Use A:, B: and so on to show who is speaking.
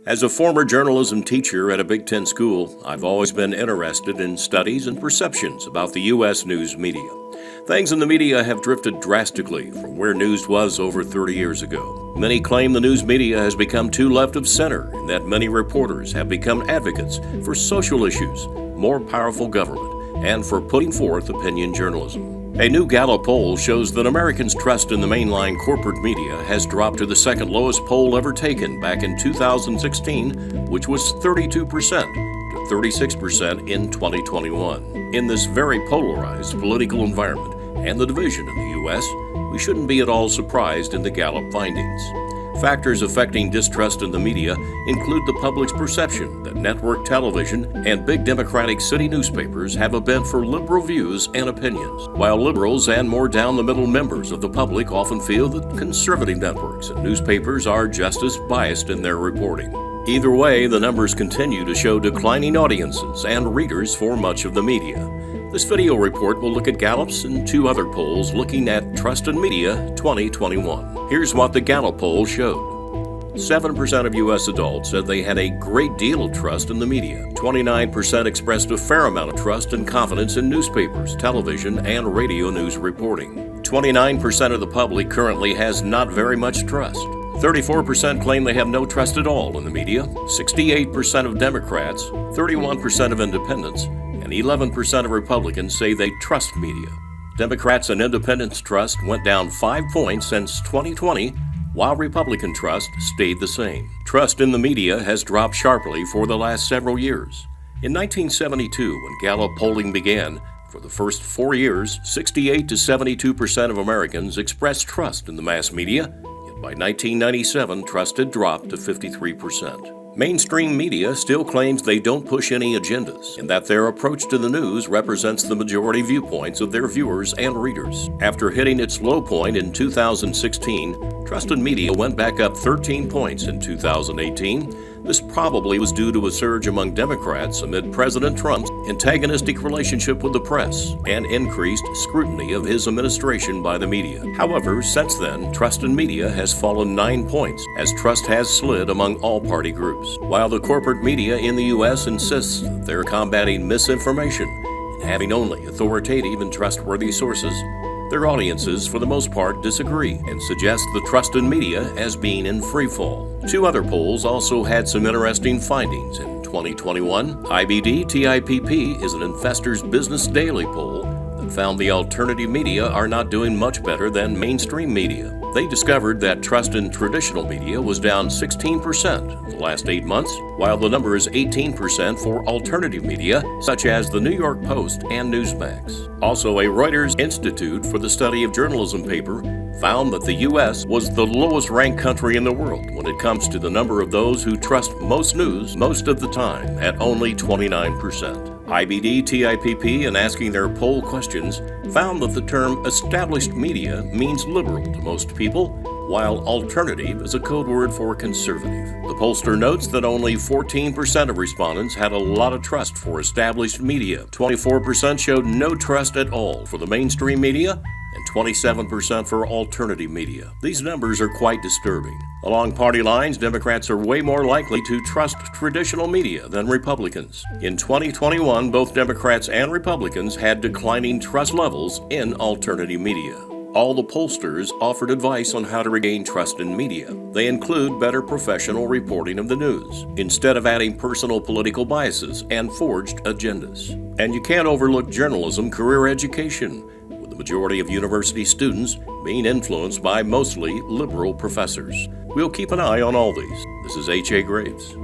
A: As a former journalism teacher at a Big Ten school, I've always been interested in studies and perceptions about the U.S. news media. Things in the media have drifted drastically from where news was over 30 years ago. Many claim the news media has become too left of center and that many reporters have become advocates for social issues, more powerful government, and for putting forth opinion journalism. A new Gallup poll shows that Americans' trust in the mainline corporate media has dropped to the second lowest poll ever taken back in 2016, which was 32% to 36% in 2021. In this very polarized political environment and the division in the U.S., we shouldn't be at all surprised in the Gallup findings. Factors affecting distrust in the media include the public's perception that network television and big Democratic city newspapers have a bent for liberal views and opinions, while liberals and more down-the-middle members of the public often feel that conservative networks and newspapers are just as biased in their reporting. Either way, the numbers continue to show declining audiences and readers for much of the media. This video report will look at Gallup's and two other polls looking at Trust in Media 2021. Here's what the Gallup poll showed. 7% of U.S. adults said they had a great deal of trust in the media. 29% expressed a fair amount of trust and confidence in newspapers, television, and radio news reporting. 29% of the public currently has not very much trust. 34% claim they have no trust at all in the media. 68% of Democrats, 31% of independents, and 11% of Republicans say they trust media. Democrats and independents' trust went down 5 points since 2020, while Republican trust stayed the same. Trust in the media has dropped sharply for the last several years. In 1972, when Gallup polling began, for the first 4 years, 68 to 72% of Americans expressed trust in the mass media. By 1997, trust had dropped to 53%. Mainstream media still claims they don't push any agendas and that their approach to the news represents the majority viewpoints of their viewers and readers. After hitting its low point in 2016, trust in media went back up 13 points in 2018. This probably was due to a surge among Democrats amid President Trump's antagonistic relationship with the press and increased scrutiny of his administration by the media. However, since then, trust in media has fallen 9 points as trust has slid among all party groups. While the corporate media in the U.S. insists that they're combating misinformation and having only authoritative and trustworthy sources, their audiences, for the most part, disagree and suggest the trust in media as being in freefall. Two other polls also had some interesting findings in 2021. IBD-TIPP is an Investor's Business Daily poll that found the alternative media are not doing much better than mainstream media. They discovered that trust in traditional media was down 16% in the last 8 months, while the number is 18% for alternative media, such as the New York Post and Newsmax. Also, a Reuters Institute for the Study of Journalism paper found that the U.S. was the lowest ranked country in the world when it comes to the number of those who trust most news most of the time, at only 29%. IBD-TIPP, in asking their poll questions, found that the term established media means liberal to most people, while alternative is a code word for conservative. The pollster notes that only 14% of respondents had a lot of trust for established media. 24% showed no trust at all for the mainstream media, and 27% for alternative media. These numbers are quite disturbing. Along party lines, Democrats are way more likely to trust traditional media than Republicans. In 2021, both Democrats and Republicans had declining trust levels in alternative media. All the pollsters offered advice on how to regain trust in media. They include better professional reporting of the news, instead of adding personal political biases and forged agendas. And you can't overlook journalism career education, with the majority of university students being influenced by mostly liberal professors. We'll keep an eye on all these. This is H.A. Graves.